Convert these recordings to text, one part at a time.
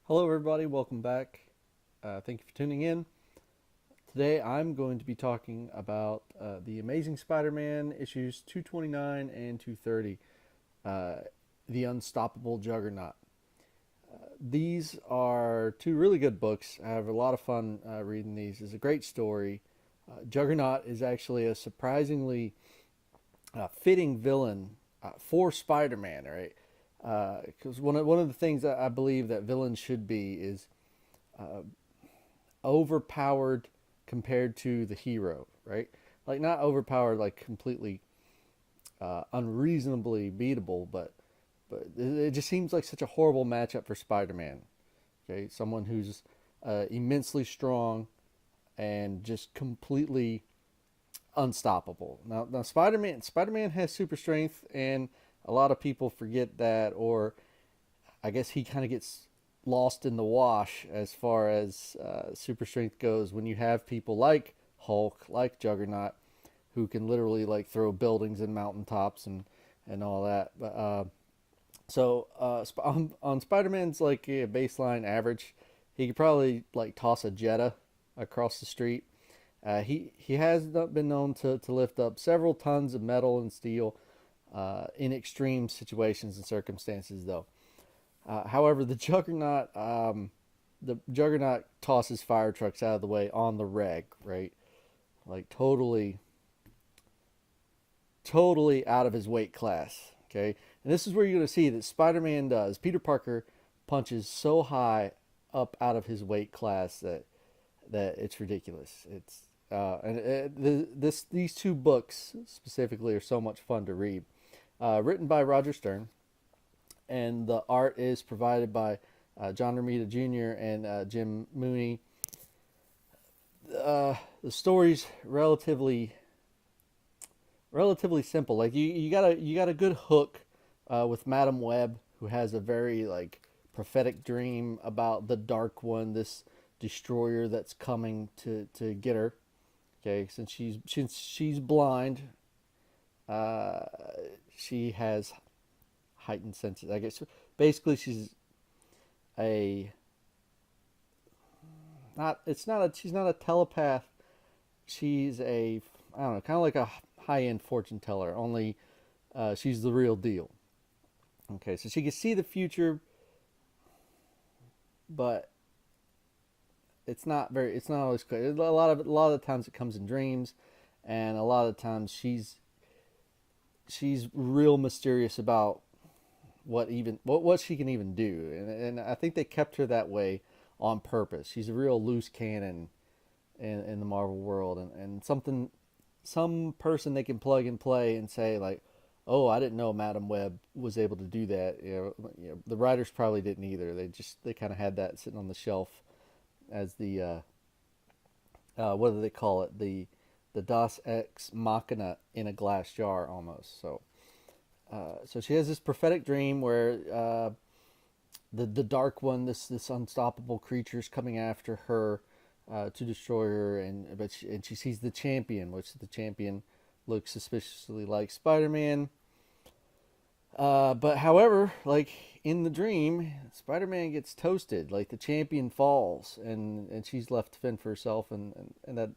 Hello, everybody. Welcome back. Thank you for tuning in. Today, I'm going to be talking about the Amazing Spider-Man issues 229 and 230, uh, the Unstoppable Juggernaut. These are two really good books. I have a lot of fun reading these. It's a great story. Juggernaut is actually a surprisingly fitting villain for Spider-Man, right? Because one of the things that I believe that villains should be is overpowered compared to the hero, right? Like not overpowered, like completely unreasonably beatable, but it just seems like such a horrible matchup for Spider-Man. Okay, someone who's immensely strong and just completely unstoppable. Now Spider-Man has super strength, and a lot of people forget that, or I guess he kind of gets lost in the wash as far as super strength goes when you have people like Hulk, like Juggernaut, who can literally like throw buildings and mountaintops and all that. On Spider-Man's like baseline average, he could probably like toss a Jetta across the street. He has been known to lift up several tons of metal and steel in extreme situations and circumstances, though. However, the Juggernaut tosses fire trucks out of the way on the reg, right? Like totally out of his weight class. Okay, and this is where you're going to see that Spider-Man does. Peter Parker punches so high up out of his weight class that it's ridiculous. These two books specifically are so much fun to read. Written by Roger Stern, and the art is provided by John Romita Jr. and Jim Mooney. The story's relatively simple. Like you got a good hook with Madam Web, who has a very like prophetic dream about the Dark One, this destroyer that's coming to get her. Okay, since she's blind, uh, she has heightened senses. I guess basically a she's not a telepath. She's a I don't know, kind of like a high end fortune teller. Only she's the real deal. Okay, so she can see the future, but it's not always clear. A lot of the times it comes in dreams, and a lot of the times she's real mysterious about what she can even do, and I think they kept her that way on purpose. She's a real loose cannon in the Marvel world, and some person they can plug and play and say like, oh, I didn't know Madam Web was able to do that. The writers probably didn't either. They kind of had that sitting on the shelf as the what do they call it, the Das Ex Machina in a glass jar almost. So she has this prophetic dream where the Dark One, this unstoppable creature, is coming after her to destroy her, and she sees the Champion, which the Champion looks suspiciously like Spider-Man. But however, like in the dream, Spider-Man gets toasted. Like the Champion falls, and she's left to fend for herself, and that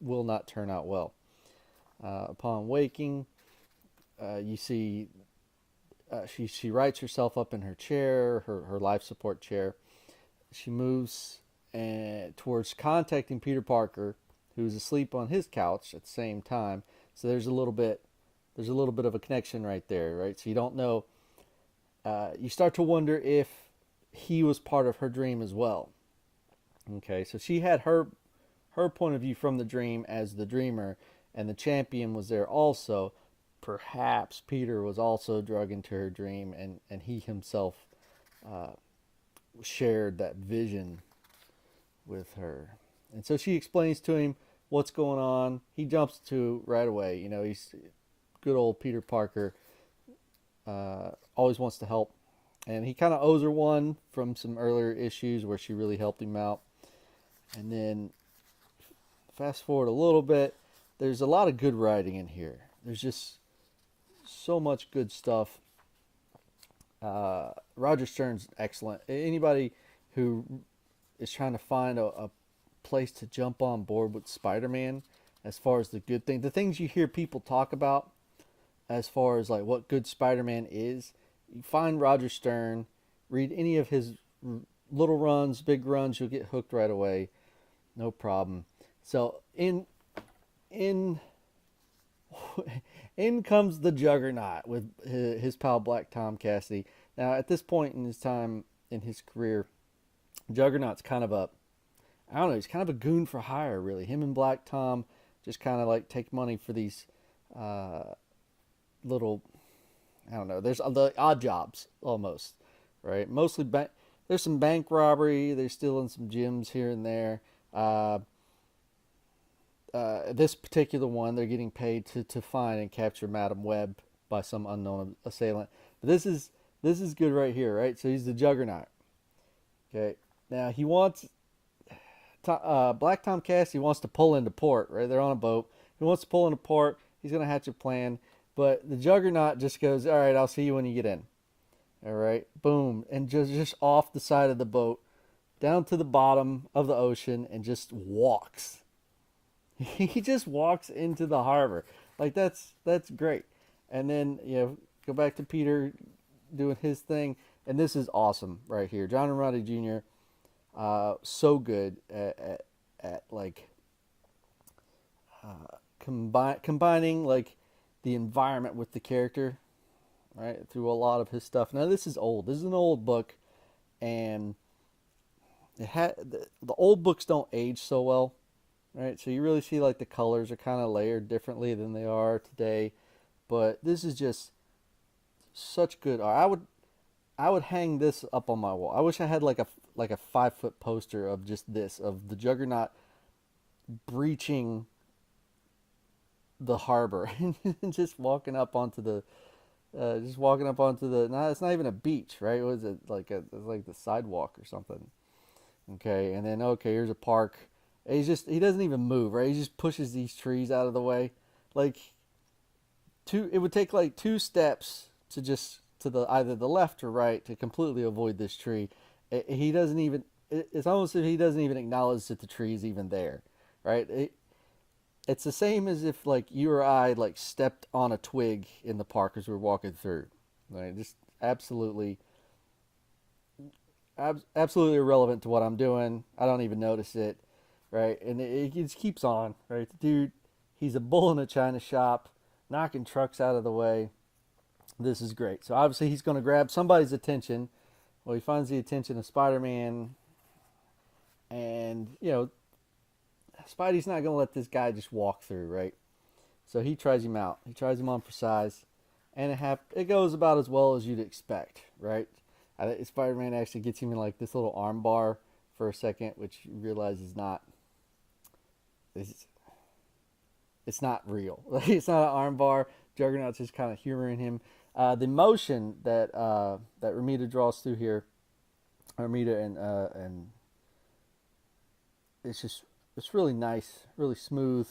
will not turn out well. Upon waking, you see she rights herself up in her chair, her life support chair. She moves towards contacting Peter Parker, who's asleep on his couch at the same time. So there's a little bit of a connection right there, right? So you don't know. You start to wonder if he was part of her dream as well. Okay, so she had her point of view from the dream as the dreamer, and the Champion was there also. Perhaps Peter was also drug into her dream, and he himself uh, shared that vision with her. And so she explains to him what's going on. He jumps to right away. He's good old Peter Parker. Always wants to help, and he kind of owes her one from some earlier issues where she really helped him out. And then fast forward a little bit, there's a lot of good writing in here. There's just so much good stuff. Roger Stern's excellent. who is trying to find a place to jump on board with Spider-Man as far as the good thing, the things you hear people talk about as far as like what good Spider-Man is. You find Roger Stern, read any of his little runs, big runs, you'll get hooked right away, no problem. So in in comes the Juggernaut with his pal Black Tom Cassidy. Now at this point in his time in his career, Juggernaut's kind of a, I don't know, he's kind of a goon for hire, really. Him and Black Tom just kind of like take money for these uh, little, I don't know, there's the odd jobs almost, right? Mostly there's some bank robbery, they're stealing some gems here and there. This particular one, they're getting paid to find and capture Madam Web by some unknown assailant. But this is good right here, right? So he's the Juggernaut. Okay, now he wants Black Tom Cassidy wants to pull into port, right? They're on a boat. He wants to pull into port. He's gonna hatch a plan, but the Juggernaut just goes, "All right, I'll see you when you get in." All right, boom, and just off the side of the boat, down to the bottom of the ocean, and just walks. He just walks into the harbor, like that's great. And then go back to Peter doing his thing, and this is awesome right here. John Romita Jr. So good at like combining like the environment with the character, right, through a lot of his stuff. Now this is old. This is an old book, and it had the old books don't age so well, right? So you really see like the colors are kind of layered differently than they are today. But this is just such good art. I would hang this up on my wall. I wish I had like a 5 foot poster of just this, of the Juggernaut breaching the harbor and just walking up onto the no, it's not even a beach, right? Was it like it's like the sidewalk or something? Okay, and then okay, here's a park. He doesn't even move, right? He just pushes these trees out of the way. Like it would take like 2 steps to just to the either the left or right to completely avoid this tree. He doesn't even. It's almost as if he doesn't even acknowledge that the tree is even there, right? It's the same as if like you or I like stepped on a twig in the park as we were walking through. Right? Just absolutely irrelevant to what I'm doing. I don't even notice it, right? And it just keeps on, right? The dude, he's a bull in a china shop, knocking trucks out of the way. This is great. So obviously he's going to grab somebody's attention. Well, he finds the attention of Spider-Man, and Spidey's not going to let this guy just walk through, right? So he tries him out. He tries him on for size, and it goes about as well as you'd expect, right? Spider-Man actually gets him in like this little arm bar for a second, which you realize is not. It's not real. It's not an arm bar. Juggernaut's just kind of humoring him. The motion that Romita draws through here, Romita and it's really nice, really smooth,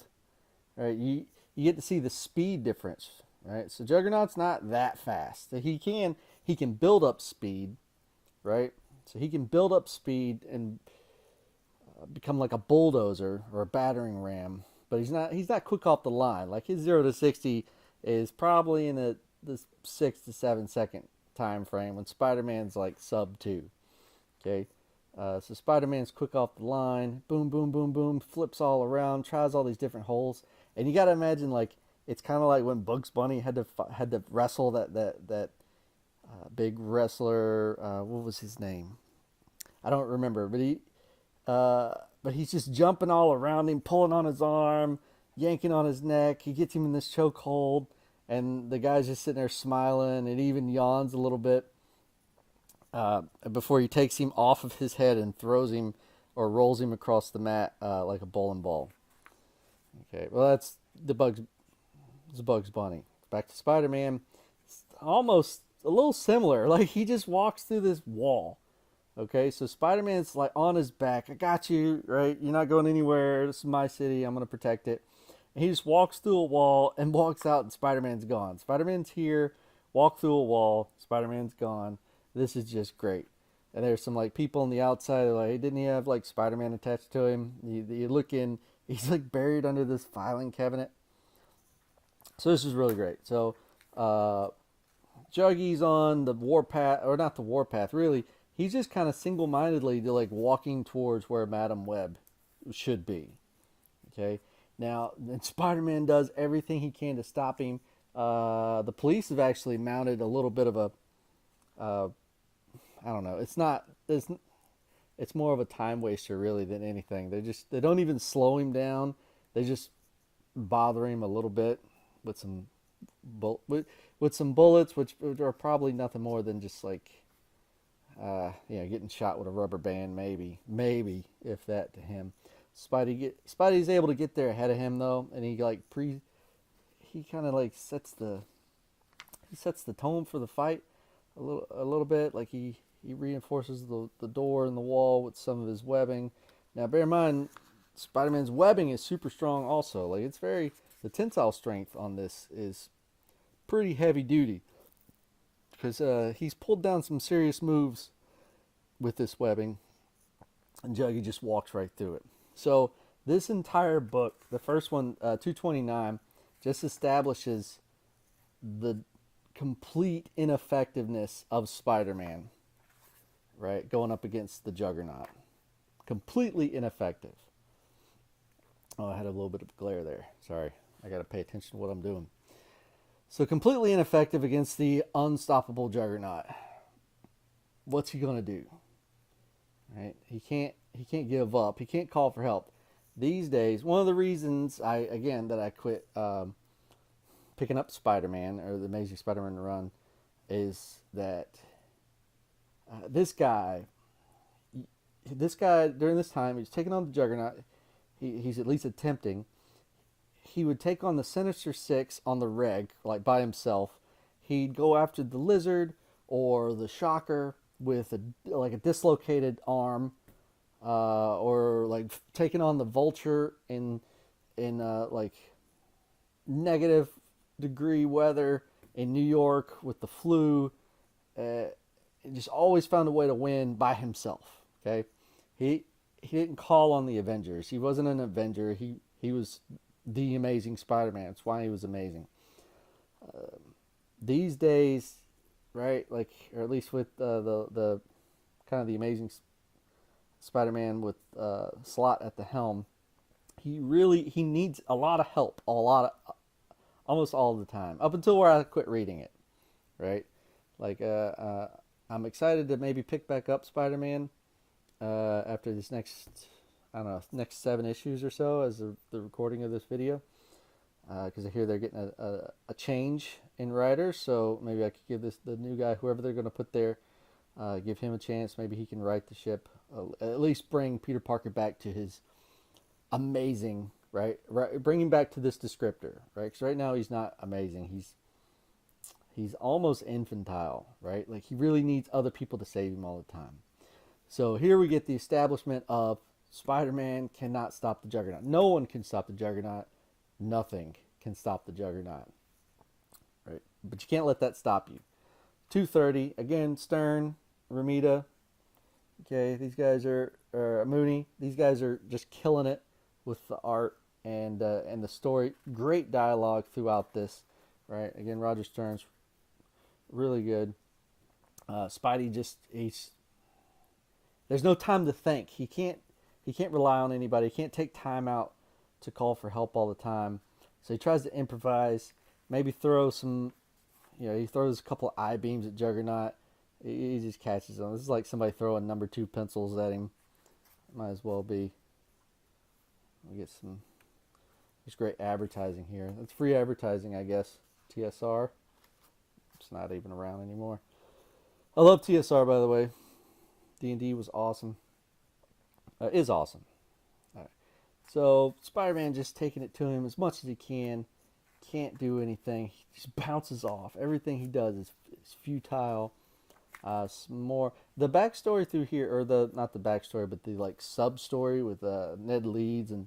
right? You get to see the speed difference, right? So Juggernaut's not that fast. So he can build up speed, right? So he can build up speed and become like a bulldozer or a battering ram, but he's not quick off the line. Like his 0 to 60 is probably in the 6 to 7 second time frame, when Spider-Man's like sub 2. Okay, so Spider-Man's quick off the line, boom, boom, boom, boom, flips all around, tries all these different holes, and you got to imagine like it's kind of like when Bugs Bunny had to wrestle that big wrestler. What was his name? I don't remember, but he's just jumping all around him, pulling on his arm, yanking on his neck. He gets him in this chokehold, and the guy's just sitting there smiling and even yawns a little bit before he takes him off of his head and throws him or rolls him across the mat like a bowling ball. Okay, well that's the Bugs Bunny. Back to Spider-Man. It's almost a little similar. Like he just walks through this wall. Okay, so Spider-Man's like on his back. I got you, right? You're not going anywhere. This is my city. I'm going to protect it. And he just walks through a wall and walks out, and Spider-Man's gone. Spider-Man's here, walk through a wall, Spider-Man's gone. This is just great. And there's some like people on the outside that are like, hey, didn't he have like Spider-Man attached to him? You look in, he's like buried under this filing cabinet. So this is really great. So uh, Juggy's on the warpath, or not the warpath, really. He's just kind of single-mindedly like walking towards where Madam Web should be. Okay. Now, Spider-Man does everything he can to stop him. The police have actually mounted a little bit of a, uh, I don't know. It's more of a time waster really than anything. They don't even slow him down. They just bother him a little bit with some with some bullets, which are probably nothing more than just like getting shot with a rubber band, maybe if that to him. Spidey's able to get there ahead of him though, and he kind of like sets the tone for the fight a little bit. Like he reinforces the door and the wall with some of his webbing. Now bear in mind, Spider-Man's webbing is super strong also. Like the tensile strength on this is pretty heavy duty because he's pulled down some serious moves with this webbing, and Juggy just walks right through it. So this entire book, the first one, 229, just establishes the complete ineffectiveness of Spider-Man, right? Going up against the Juggernaut. Completely ineffective. Oh, I had a little bit of glare there. Sorry. I got to pay attention to what I'm doing. So completely ineffective against the unstoppable Juggernaut. What's he going to do? Right? He can't give up. He can't call for help. These days, one of the reasons that I quit picking up Spider-Man or the Amazing Spider-Man run is that this guy during this time he's taking on the Juggernaut. He's at least attempting. He would take on the Sinister Six on the reg, like by himself. He'd go after the Lizard or the Shocker with a dislocated arm, or like taking on the Vulture in like negative degree weather in New York with the flu. He just always found a way to win by himself. Okay, he didn't call on the Avengers. He wasn't an Avenger. He was the Amazing Spider-Man. That's why he was amazing. These days, right? Like, or at least with the kind of the Amazing Spider-Man with Slott at the helm, he needs a lot of help, almost all the time, up until where I quit reading it, right? Like, I'm excited to maybe pick back up Spider-Man after this next 7 issues or so as the recording of this video, because I hear they're getting a change in writers, so maybe I could give the new guy, whoever they're going to put there, give him a chance. Maybe he can right the ship, at least bring Peter Parker back to his amazing, right, bring him back to this descriptor, right, because right now he's not amazing. He's almost infantile, right? Like, he really needs other people to save him all the time. So here we get the establishment of Spider-Man cannot stop the Juggernaut. No one can stop the Juggernaut. Nothing can stop the Juggernaut. Right? But you can't let that stop you. 230, again, Stern, Romita. Okay, these guys are Mooney. These guys are just killing it with the art and the story. Great dialogue throughout this. Right? Again, Roger Stern's really good. Spidey there's no time to think. He can't rely on anybody. He can't take time out to call for help all the time. So he tries to improvise, maybe throw some, he throws a couple of eye beams at Juggernaut. He just catches them. This is like somebody throwing number 2 pencils at him. Might as well be. We get there's great advertising here. That's free advertising, I guess. TSR. It's not even around anymore. I love TSR, by the way. D&D was awesome. Is awesome. All right. So Spider-Man just taking it to him as much as he can. Can't do anything. He just bounces off. Everything he does is futile. Some more the backstory through here, or not the backstory, but the like sub story with Ned Leeds and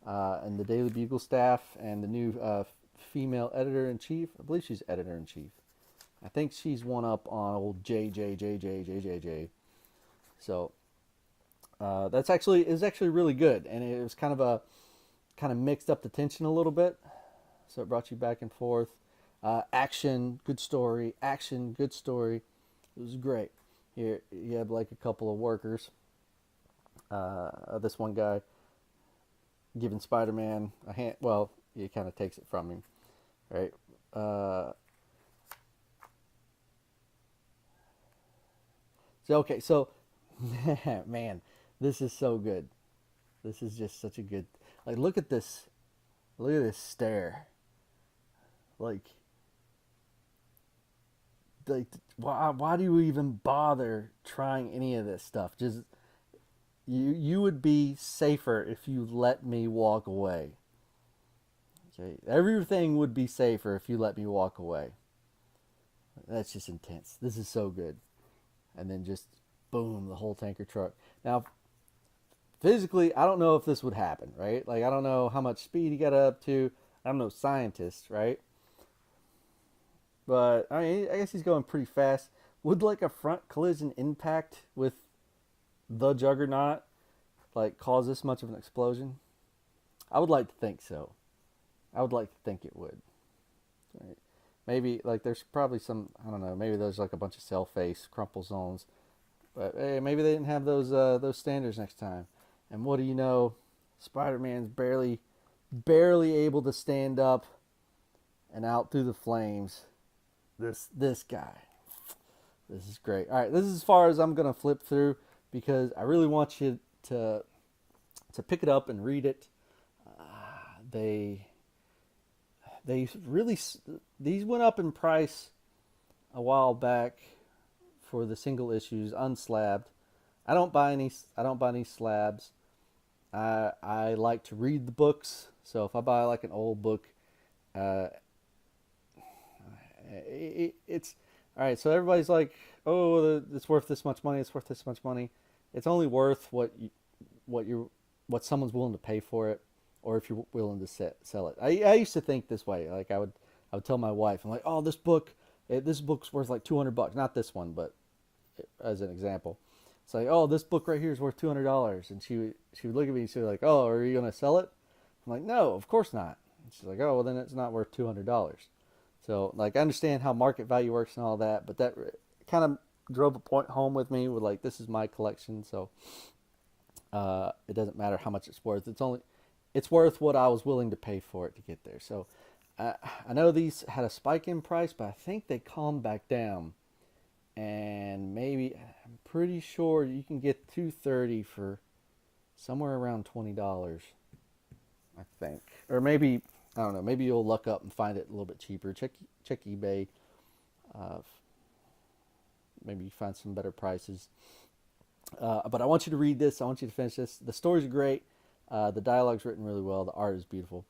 the Daily Bugle staff and the new female editor-in-chief. I believe she's editor-in-chief. I think she's one up on old JJ. So that's actually is actually really good, and it was kind of mixed up the tension a little bit, so it brought you back and forth. Action, good story. Action, good story. It was great. Here you have like a couple of workers. This one guy giving Spider-Man a hand. Well, he kind of takes it from him, right? So man, this is so good. This is just such a good. Like, look at this. Look at this stare. Like, like why do you even bother trying any of this stuff? Just you would be safer if you let me walk away. Okay, everything would be safer if you let me walk away. That's just intense. This is so good. And then just boom, the whole tanker truck. Now, physically, I don't know if this would happen, right? Like, I don't know how much speed he got up to. I'm no scientist, right? But I mean, I guess he's going pretty fast. Would like a front collision impact with the Juggernaut like cause this much of an explosion? I would like to think so. I would like to think it would. Right? Maybe like there's probably some, I don't know, maybe there's like a bunch of cell face crumple zones, but hey, maybe they didn't have those standards next time. And what do you know? Spider-Man's barely able to stand up and out through the flames. This guy. This is great. All right, this is as far as I'm gonna flip through because I really want you to pick it up and read it. They really, these went up in price a while back for the single issues unslabbed. I don't buy any slabs. I like to read the books, so if I buy like an old book, it's all right. So everybody's like, oh, it's worth this much money. It's worth this much money. It's only worth what someone's willing to pay for it, or if you're willing to sell it. I used to think this way. Like I would tell my wife, I'm like, oh, this book's worth like $200. Not this one, but as an example, it's like, oh, this book right here is worth $200, and she would look at me and she'd be like, oh, are you gonna sell it? I'm like, no, of course not. And she's like, oh, well then it's not worth $200. So like I understand how market value works and all that, but that kind of drove a point home with me with like, this is my collection, so it doesn't matter how much it's worth. It's worth what I was willing to pay for it to get there. So I know these had a spike in price, but I think they calmed back down. And maybe, I'm pretty sure you can get 230 for somewhere around $20, I think. Or maybe, I don't know, maybe you'll luck up and find it a little bit cheaper. Check eBay. Maybe you find some better prices. But I want you to read this. I want you to finish this. The stories are great. The dialogue's written really well. The art is beautiful.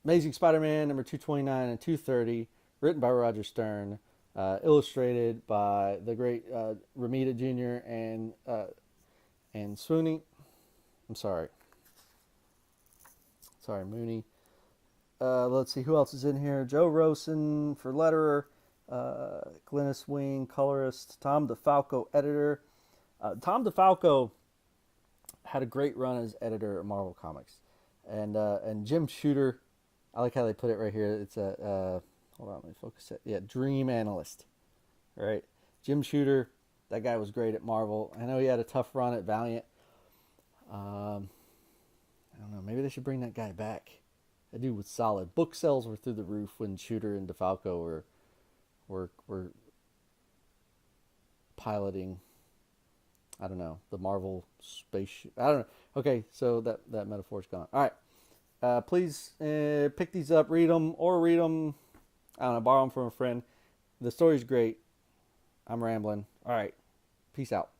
Amazing Spider-Man number 229 and 230, written by Roger Stern, illustrated by the great Ramita Jr. and Swooney. I'm sorry, Mooney. Let's see who else is in here. Joe Rosen for letterer, Glynis Wing colorist, Tom DeFalco editor. Tom DeFalco had a great run as editor at Marvel Comics, and Jim Shooter. I like how they put it right here. It's a hold on, let me focus it. Yeah, dream analyst, right? Jim Shooter, that guy was great at Marvel. I know he had a tough run at Valiant. I don't know. Maybe they should bring that guy back. That dude was solid. Book sales were through the roof when Shooter and DeFalco were piloting. I don't know, the Marvel spaceship. I don't know. Okay, so that metaphor's gone. All right. Please pick these up, read them. I don't know, borrow them from a friend. The story's great. I'm rambling. All right. Peace out.